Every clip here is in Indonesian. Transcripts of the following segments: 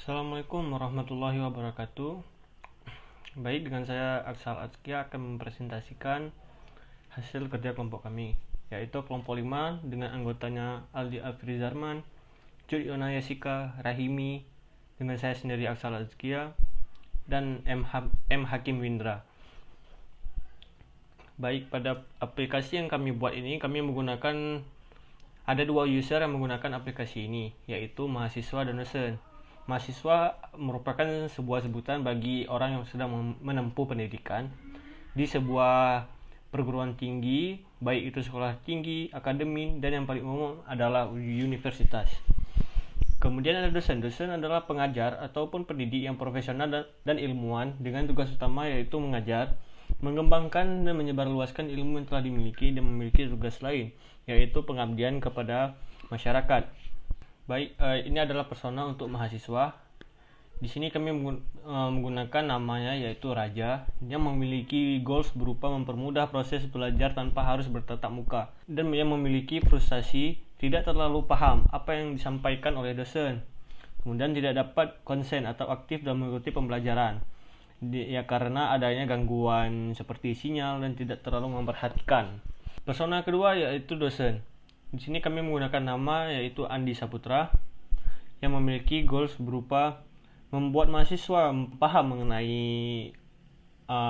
Assalamualaikum warahmatullahi wabarakatuh. Baik, dengan saya Aksal Azkia akan mempresentasikan hasil kerja kelompok kami, yaitu kelompok 5 dengan anggotanya Aldi Afrizarman, Cut Yona Yasika, Rahimi, dengan saya sendiri Aksal Azkia, dan M. Hakim Windra. Baik, pada aplikasi yang kami buat ini, kami menggunakan ada dua user yang menggunakan aplikasi ini, yaitu mahasiswa dan dosen. Mahasiswa merupakan sebuah sebutan bagi orang yang sedang menempuh pendidikan di sebuah perguruan tinggi, baik itu sekolah tinggi, akademi, dan yang paling umum adalah universitas. Kemudian ada dosen. Dosen adalah pengajar ataupun pendidik yang profesional dan ilmuwan dengan tugas utama yaitu mengajar, mengembangkan dan menyebarluaskan ilmu yang telah dimiliki dan memiliki tugas lain, yaitu pengabdian kepada masyarakat. Baik, ini adalah persona untuk mahasiswa. Di sini kami menggunakan namanya yaitu Raja, yang memiliki goals berupa mempermudah proses belajar tanpa harus bertatap muka, dan yang memiliki frustasi tidak terlalu paham apa yang disampaikan oleh dosen. Kemudian tidak dapat konsen atau aktif dalam mengikuti pembelajaran, ya karena adanya gangguan seperti sinyal dan tidak terlalu memperhatikan. Persona kedua yaitu dosen. Di sini kami menggunakan nama yaitu Andi Saputra, yang memiliki goals berupa membuat mahasiswa paham mengenai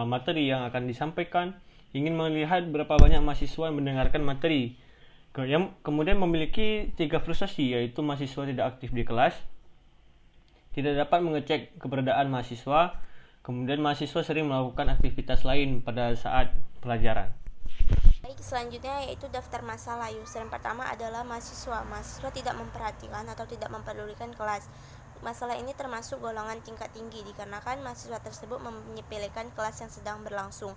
materi yang akan disampaikan, ingin melihat berapa banyak mahasiswa yang mendengarkan materi. Kemudian memiliki 3 frustasi, yaitu mahasiswa tidak aktif di kelas, tidak dapat mengecek keberadaan mahasiswa, kemudian mahasiswa sering melakukan aktivitas lain pada saat pelajaran. Baik, selanjutnya yaitu daftar masalah. User yang pertama adalah mahasiswa. Mahasiswa tidak memperhatikan atau tidak mempedulikan kelas. Masalah ini termasuk golongan tingkat tinggi dikarenakan mahasiswa tersebut menyepelekan kelas yang sedang berlangsung.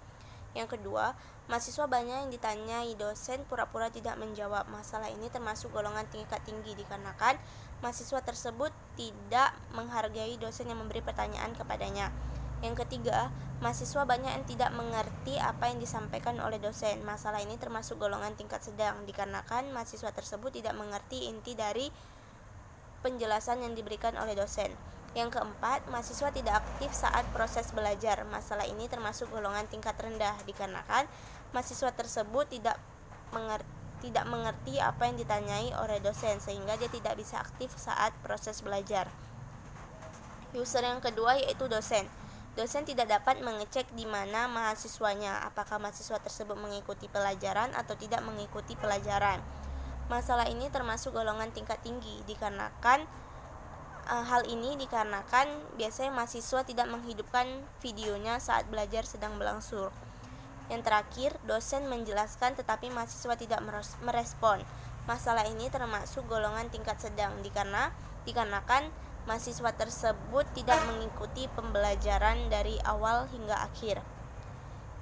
Yang kedua, mahasiswa banyak yang ditanyai dosen pura-pura tidak menjawab. Masalah ini termasuk golongan tingkat tinggi dikarenakan mahasiswa tersebut tidak menghargai dosen yang memberi pertanyaan kepadanya. Yang ketiga, mahasiswa banyak yang tidak mengerti apa yang disampaikan oleh dosen. Masalah ini termasuk golongan tingkat sedang dikarenakan mahasiswa tersebut tidak mengerti inti dari penjelasan yang diberikan oleh dosen. Yang keempat, mahasiswa tidak aktif saat proses belajar. Masalah ini termasuk golongan tingkat rendah dikarenakan mahasiswa tersebut tidak mengerti apa yang ditanyai oleh dosen sehingga dia tidak bisa aktif saat proses belajar. User yang kedua yaitu dosen. Dosen tidak dapat mengecek di mana mahasiswanya, apakah mahasiswa tersebut mengikuti pelajaran atau tidak mengikuti pelajaran. Masalah ini termasuk golongan tingkat tinggi dikarenakan hal ini dikarenakan biasanya mahasiswa tidak menghidupkan videonya saat belajar sedang berlangsung. Yang terakhir, dosen menjelaskan tetapi mahasiswa tidak merespon. Masalah ini termasuk golongan tingkat sedang dikarenakan mahasiswa tersebut tidak mengikuti pembelajaran dari awal hingga akhir.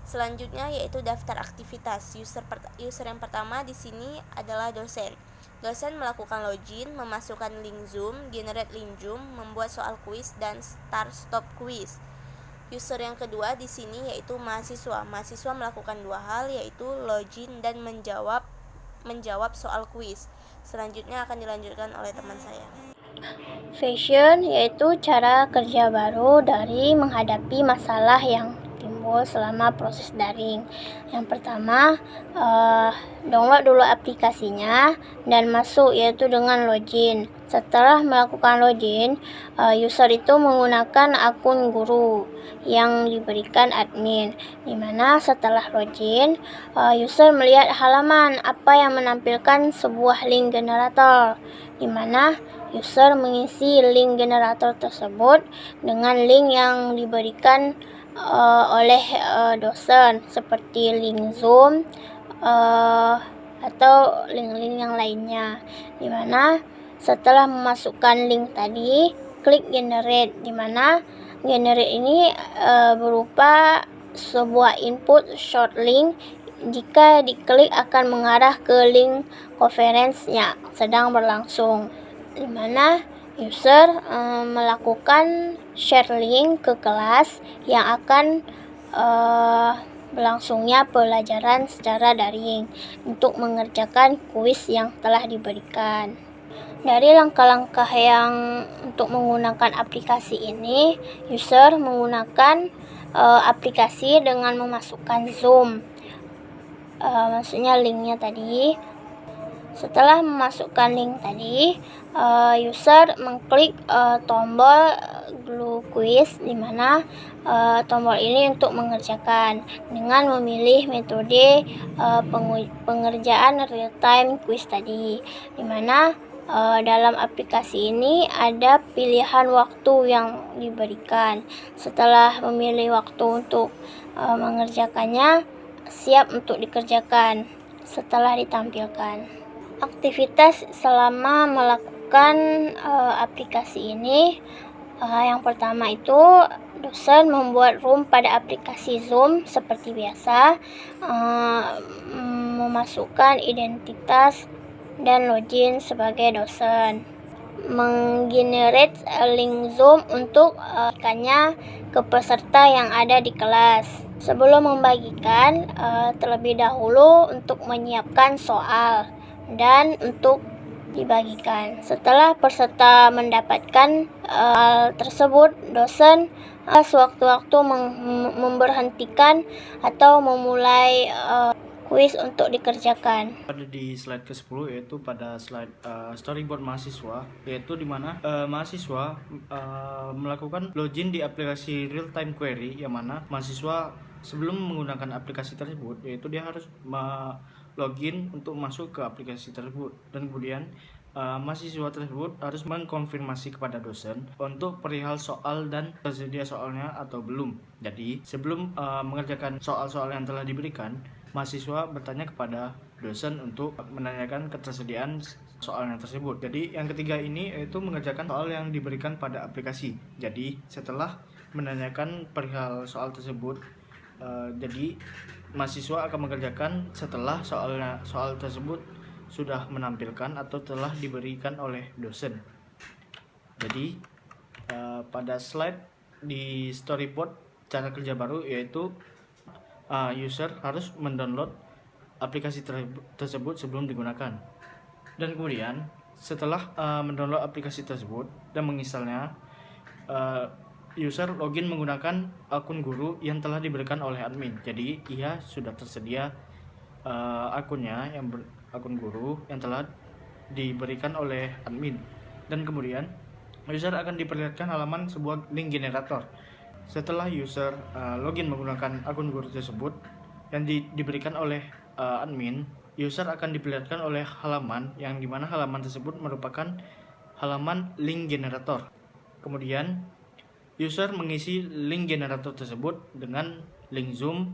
Selanjutnya yaitu daftar aktivitas. User yang pertama di sini adalah dosen. Dosen melakukan login, memasukkan link Zoom, generate link Zoom, membuat soal kuis dan start stop kuis. User yang kedua di sini yaitu mahasiswa. Mahasiswa melakukan 2 hal yaitu login dan menjawab soal kuis. Selanjutnya akan dilanjutkan oleh teman saya. Fashion yaitu cara kerja baru dari menghadapi masalah yang timbul selama proses daring. Yang pertama, download dulu aplikasinya dan masuk yaitu dengan login. Setelah melakukan login, user itu menggunakan akun guru yang diberikan admin, dimana setelah login, user melihat halaman apa yang menampilkan sebuah link generator, dimana user mengisi link generator tersebut dengan link yang diberikan oleh dosen seperti link Zoom atau link-link yang lainnya. Dimana setelah memasukkan link tadi, klik generate, dimana generate ini berupa sebuah input short link. Jika diklik akan mengarah ke link conference yang sedang berlangsung, di mana user melakukan share link ke kelas yang akan berlangsungnya pelajaran secara daring untuk mengerjakan kuis yang telah diberikan. Dari langkah-langkah yang untuk menggunakan aplikasi ini, user menggunakan aplikasi dengan memasukkan Zoom, maksudnya linknya tadi. Setelah memasukkan link tadi, user mengklik tombol Glue Quiz, di mana tombol ini untuk mengerjakan dengan memilih metode pengerjaan real time quiz tadi, di mana dalam aplikasi ini ada pilihan waktu yang diberikan. Setelah memilih waktu untuk mengerjakannya, siap untuk dikerjakan setelah ditampilkan. Aktivitas selama melakukan aplikasi ini, yang pertama itu dosen membuat room pada aplikasi Zoom seperti biasa, memasukkan identitas dan login sebagai dosen, menggenerate link Zoom untuk membagikannya ke peserta yang ada di kelas. Sebelum membagikan, terlebih dahulu untuk menyiapkan soal dan untuk dibagikan. Setelah peserta mendapatkan hal tersebut, dosen sewaktu-waktu memberhentikan atau memulai kuis untuk dikerjakan. Pada di slide ke-10, yaitu pada slide storyboard mahasiswa, yaitu di mana mahasiswa melakukan login di aplikasi real time query, yang mana mahasiswa sebelum menggunakan aplikasi tersebut, yaitu dia harus login untuk masuk ke aplikasi tersebut, dan kemudian mahasiswa tersebut harus mengkonfirmasi kepada dosen untuk perihal soal dan tersedia soalnya atau belum. Jadi sebelum mengerjakan soal-soal yang telah diberikan, mahasiswa bertanya kepada dosen untuk menanyakan ketersediaan soalnya tersebut. Jadi yang ketiga ini yaitu mengerjakan soal yang diberikan pada aplikasi. Jadi setelah menanyakan perihal soal tersebut, jadi mahasiswa akan mengerjakan setelah soal tersebut sudah menampilkan atau telah diberikan oleh dosen. Jadi pada slide di storyboard cara kerja baru, yaitu user harus mendownload aplikasi tersebut sebelum digunakan, dan kemudian setelah mendownload aplikasi tersebut dan menginstalnya, user login menggunakan akun guru yang telah diberikan oleh admin. Jadi ia sudah tersedia akunnya, akun guru yang telah diberikan oleh admin, dan kemudian user akan diperlihatkan halaman sebuah link generator. Setelah user login menggunakan akun guru tersebut yang diberikan oleh admin, user akan diperlihatkan oleh halaman yang dimana halaman tersebut merupakan halaman link generator. Kemudian user mengisi link generator tersebut dengan link Zoom,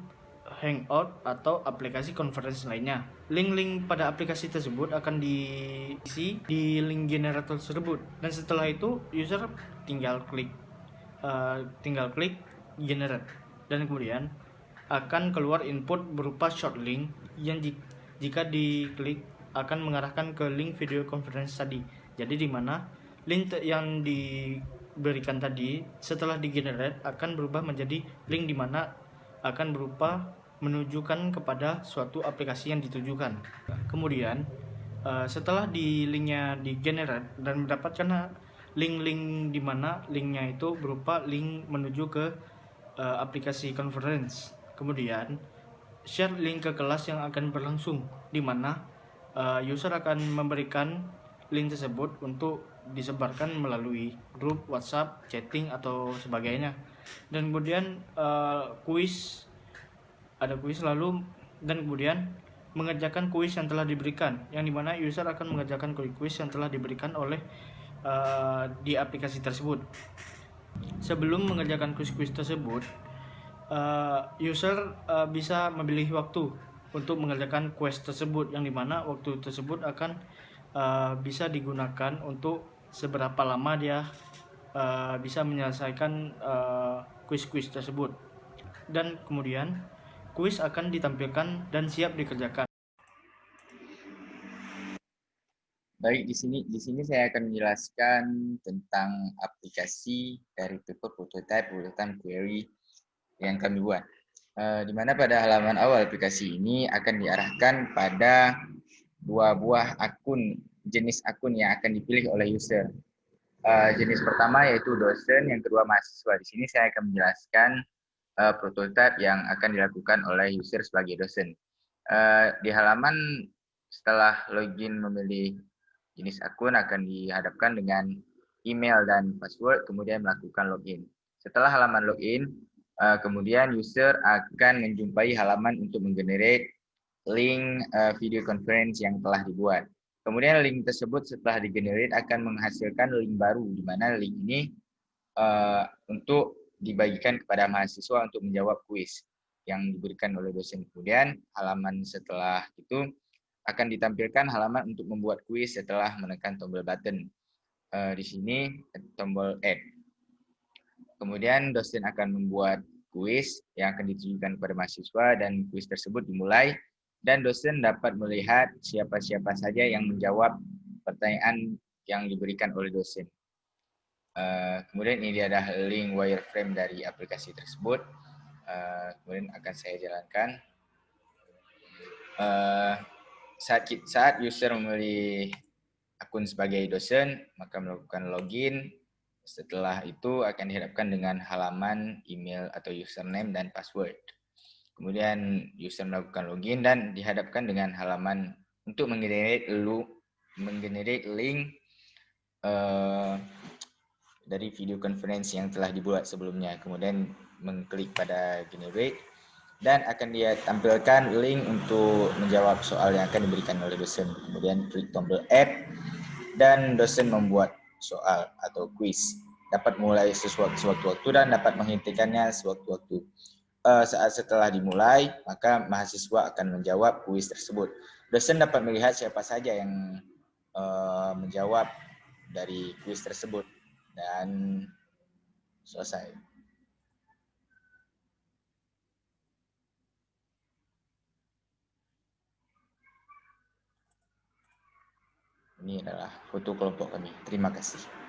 Hangout, atau aplikasi conference lainnya. Link-link pada aplikasi tersebut akan diisi di link generator tersebut, dan setelah itu user tinggal klik generate, dan kemudian akan keluar input berupa short link yang jika diklik akan mengarahkan ke link video conference tadi. Jadi di mana link yang diberikan tadi setelah di-generate akan berubah menjadi link di mana akan berupa menunjukkan kepada suatu aplikasi yang ditujukan. Kemudian setelah linknya di-generate dan mendapatkan link-link di mana linknya itu berupa link menuju ke aplikasi conference, kemudian share link ke kelas yang akan berlangsung, di mana user akan memberikan link tersebut untuk disebarkan melalui grup WhatsApp, chatting, atau sebagainya. Dan kemudian ada kuis lalu, dan kemudian mengerjakan kuis yang telah diberikan, yang dimana user akan mengerjakan kuis yang telah diberikan oleh di aplikasi tersebut. Sebelum mengerjakan kuis-kuis tersebut, user bisa memilih waktu untuk mengerjakan kuis tersebut, yang dimana waktu tersebut akan bisa digunakan untuk seberapa lama dia bisa menyelesaikan kuis-kuis tersebut. Dan kemudian kuis akan ditampilkan dan siap dikerjakan. Baik, di sini saya akan menjelaskan tentang aplikasi dari paper prototype real-time query yang kami buat. Di mana pada halaman awal aplikasi ini akan diarahkan pada dua buah akun jenis akun yang akan dipilih oleh user. Jenis pertama yaitu dosen, yang kedua mahasiswa. Di sini saya akan menjelaskan prototipe yang akan dilakukan oleh user sebagai dosen. Di halaman setelah login memilih jenis akun akan dihadapkan dengan email dan password, kemudian melakukan login. Setelah halaman login, kemudian user akan menjumpai halaman untuk menggenerate link video conference yang telah dibuat. Kemudian link tersebut setelah digenerate akan menghasilkan link baru, di mana link ini untuk dibagikan kepada mahasiswa untuk menjawab kuis yang diberikan oleh dosen. Kemudian halaman setelah itu akan ditampilkan halaman untuk membuat kuis setelah menekan tombol button. Di sini tombol add. Kemudian dosen akan membuat kuis yang akan ditujukan kepada mahasiswa dan kuis tersebut dimulai dan dosen dapat melihat siapa-siapa saja yang menjawab pertanyaan yang diberikan oleh dosen. Kemudian ini adalah link wireframe dari aplikasi tersebut. Kemudian akan saya jalankan. Saat user memilih akun sebagai dosen, maka melakukan login. Setelah itu akan dihadapkan dengan halaman email atau username dan password. Kemudian user melakukan login dan dihadapkan dengan halaman untuk menggenerate link dari video conference yang telah dibuat sebelumnya. Kemudian mengklik pada generate dan akan dia tampilkan link untuk menjawab soal yang akan diberikan oleh dosen. Kemudian klik tombol add dan dosen membuat soal atau kuis. Dapat mulai sewaktu-waktu dan dapat menghentikannya sewaktu-waktu. Saat setelah dimulai, maka mahasiswa akan menjawab kuis tersebut. Dosen dapat melihat siapa saja yang menjawab dari kuis tersebut dan selesai. Ini adalah foto kelompok kami. Terima kasih.